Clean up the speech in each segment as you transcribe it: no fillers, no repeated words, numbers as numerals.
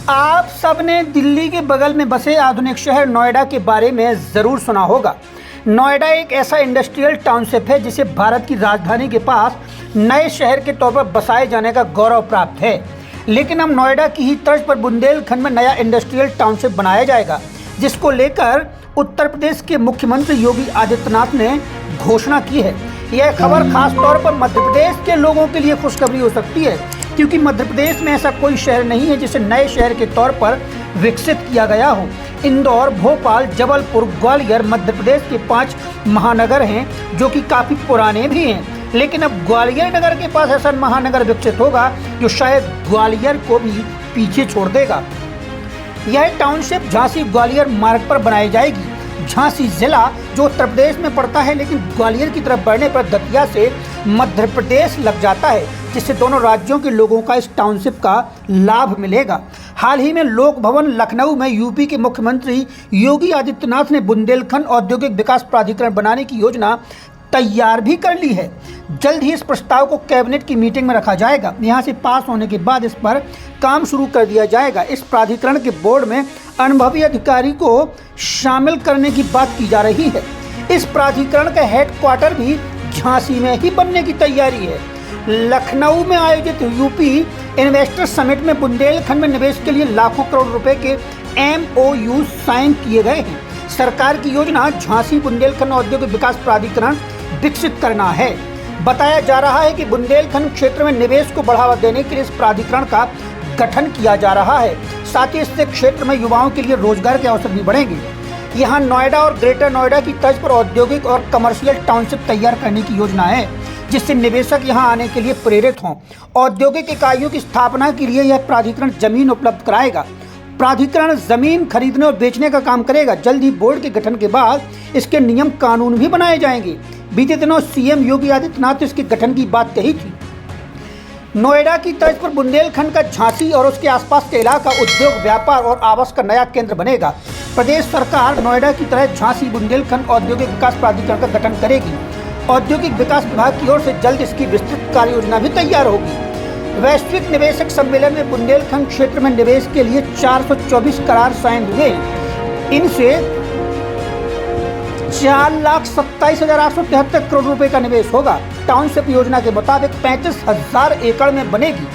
आप सबने दिल्ली के बगल में बसे आधुनिक शहर नोएडा के बारे में ज़रूर सुना होगा। नोएडा एक ऐसा इंडस्ट्रियल टाउनशिप है जिसे भारत की राजधानी के पास नए शहर के तौर पर बसाए जाने का गौरव प्राप्त है। लेकिन अब नोएडा की ही तर्ज पर बुंदेलखंड में नया इंडस्ट्रियल टाउनशिप बनाया जाएगा, जिसको लेकर उत्तर प्रदेश के मुख्यमंत्री योगी आदित्यनाथ ने घोषणा की है। यह खबर खास तौर पर मध्य प्रदेश के लोगों के लिए खुशखबरी हो सकती है, क्योंकि मध्य प्रदेश में ऐसा कोई शहर नहीं है जिसे नए शहर के तौर पर विकसित किया गया हो। इंदौर, भोपाल, जबलपुर, ग्वालियर मध्य प्रदेश के 5 महानगर हैं जो कि काफ़ी पुराने भी हैं। लेकिन अब ग्वालियर नगर के पास ऐसा महानगर विकसित होगा जो शायद ग्वालियर को भी पीछे छोड़ देगा। यह टाउनशिप झांसी ग्वालियर मार्ग पर बनाई जाएगी। झांसी जिला जो उत्तर प्रदेश में पड़ता है, लेकिन ग्वालियर की तरफ बढ़ने पर दतिया से मध्य प्रदेश लग जाता है, जिससे दोनों राज्यों के लोगों का इस टाउनशिप का लाभ मिलेगा। हाल ही में लोक भवन लखनऊ में यूपी के मुख्यमंत्री योगी आदित्यनाथ ने बुंदेलखंड औद्योगिक विकास प्राधिकरण बनाने की योजना तैयार भी कर ली है। जल्द ही इस प्रस्ताव को कैबिनेट की मीटिंग में रखा जाएगा। यहां से पास होने के बाद इस पर काम शुरू कर दिया जाएगा। इस प्राधिकरण के बोर्ड में अनुभवी अधिकारी को शामिल करने की बात की जा रही है। इस प्राधिकरण का हेडक्वार्टर भी झांसी में ही बनने की तैयारी है। लखनऊ में आयोजित यूपी इन्वेस्टर समिट में बुंदेलखंड में निवेश के लिए लाखों करोड़ रुपए के MOU साइन किए गए हैं। सरकार की योजना झांसी बुंदेलखंड औद्योगिक विकास प्राधिकरण विकसित करना है। बताया जा रहा है कि बुंदेलखंड क्षेत्र में निवेश को बढ़ावा देने के लिए इस प्राधिकरण का गठन किया जा रहा है। साथ ही इससे क्षेत्र में युवाओं के लिए रोजगार के अवसर भी बढ़ेंगे। यहाँ नोएडा और ग्रेटर नोएडा की तर्ज पर औद्योगिक और कमर्शियल टाउनशिप तैयार करने की योजना है, जिससे निवेशक यहाँ आने के लिए प्रेरित हों। औद्योगिक इकाइयों की स्थापना के लिए यह प्राधिकरण जमीन उपलब्ध कराएगा। प्राधिकरण जमीन खरीदने और बेचने का काम करेगा। जल्द ही बोर्ड के गठन के बाद इसके नियम कानून भी बनाए जाएंगे। बीते दिनों CM योगी आदित्यनाथ ने इसके गठन की बात कही थी। नोएडा की तर्ज पर बुंदेलखंड का झांसी और उसके आसपास के इलाका उद्योग, व्यापार और आवास का नया केंद्र बनेगा। प्रदेश सरकार नोएडा की तरह झांसी बुंदेलखंड औद्योगिक विकास प्राधिकरण का गठन करेगी। औद्योगिक विकास विभाग की ओर से जल्द इसकी विस्तृत कार्य योजना भी तैयार होगी। वैश्विक निवेशक सम्मेलन में बुंदेलखंड क्षेत्र में निवेश के लिए 424 करार साइन हुए। इनसे 4,27,873 करोड़ रुपए का निवेश होगा। टाउनशिप योजना के मुताबिक 35,000 एकड़ में बनेगी।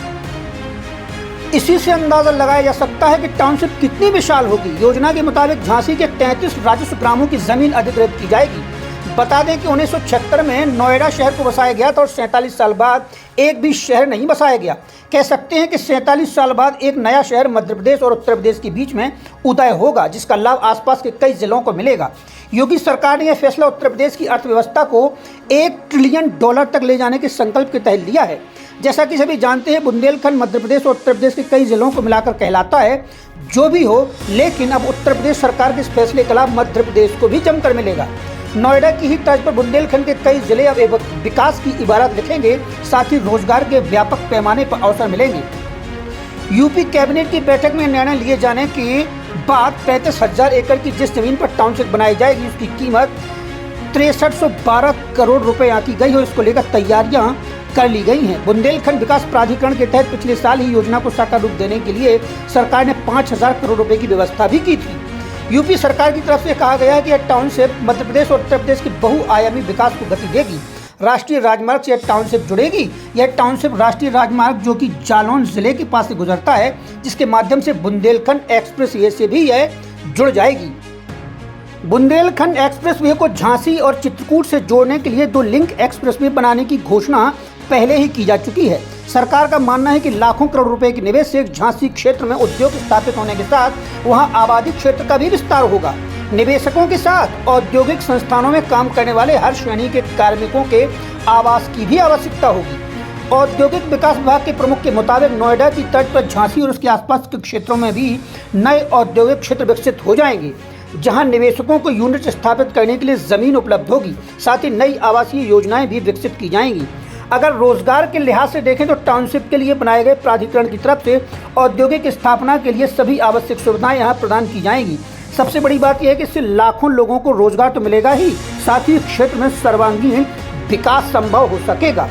इसी से अंदाजा लगाया जा सकता है कि टाउनशिप कितनी विशाल होगी। योजना के मुताबिक झांसी के 33 राजस्व ग्रामों की जमीन अधिग्रहित की जाएगी। बता दें कि 1976 में नोएडा शहर को बसाया गया था और 47 साल बाद एक भी शहर नहीं बसाया गया। कह सकते हैं कि 47 साल बाद एक नया शहर मध्य प्रदेश और उत्तर प्रदेश के बीच में उदय होगा, जिसका लाभ आसपास के कई जिलों को मिलेगा। योगी सरकार ने यह फैसला उत्तर प्रदेश की अर्थव्यवस्था को $1 ट्रिलियन तक ले जाने के संकल्प के तहत लिया है। जैसा कि सभी जानते हैं, बुंदेलखंड मध्य प्रदेश और उत्तर प्रदेश के कई जिलों को मिलाकर कहलाता है। जो भी हो, लेकिन अब उत्तर प्रदेश सरकार के इस फैसले का लाभ मध्य प्रदेश को भी जमकर मिलेगा। नोएडा की ही तर्ज पर बुंदेलखंड के कई जिले अब विकास की इबारत लिखेंगे। साथ ही रोजगार के व्यापक पैमाने पर अवसर मिलेंगे। यूपी कैबिनेट की बैठक में निर्णय लिए जाने के बाद 35,000 एकड़ की जिस जमीन पर टाउनशिप बनाई जाएगी, उसकी कीमत 6312 करोड़ रुपए आंकी गई हो। इसको लेकर तैयारियां कर ली गई हैं। बुंदेलखंड विकास प्राधिकरण के तहत पिछले साल ही योजना को साकार रूप देने के लिए सरकार ने 5,000 करोड़ रुपए की व्यवस्था भी की थी। यूपी सरकार की तरफ से कहा गया है कि यह टाउनशिप मध्य प्रदेश और उत्तर प्रदेश के बहुआयामी विकास को गति देगी। राष्ट्रीय राजमार्ग से यह टाउनशिप जुड़ेगी। यह टाउनशिप राष्ट्रीय राजमार्ग जो कि जालौन जिले के पास से गुजरता है, जिसके माध्यम से बुंदेलखंड एक्सप्रेस वे से भी यह जुड़ जाएगी। बुंदेलखंड एक्सप्रेस वे को झांसी और चित्रकूट से जोड़ने के लिए 2 लिंक एक्सप्रेस वे बनाने की घोषणा पहले ही की जा चुकी है। सरकार का मानना है कि लाखों करोड़ रुपए के निवेश से झांसी क्षेत्र में उद्योग स्थापित होने के साथ वहां आबादी क्षेत्र का भी विस्तार होगा। निवेशकों के साथ औद्योगिक संस्थानों में काम करने वाले हर श्रेणी के कार्मिकों के आवास की भी आवश्यकता होगी। औद्योगिक विकास विभाग के प्रमुख के मुताबिक नोएडा की तर्ज पर झांसी और उसके आसपास के क्षेत्रों में भी नए औद्योगिक क्षेत्र विकसित हो जाएंगे, जहां निवेशकों को यूनिट स्थापित करने के लिए जमीन उपलब्ध होगी। साथ ही नई आवासीय योजनाएं भी विकसित की जाएंगी। अगर रोजगार के लिहाज से देखें तो टाउनशिप के लिए बनाए गए प्राधिकरण की तरफ से औद्योगिक स्थापना के लिए सभी आवश्यक सुविधाएं यहां प्रदान की जाएंगी। सबसे बड़ी बात यह है कि इससे लाखों लोगों को रोजगार तो मिलेगा ही, साथ ही क्षेत्र में सर्वांगीण विकास संभव हो सकेगा।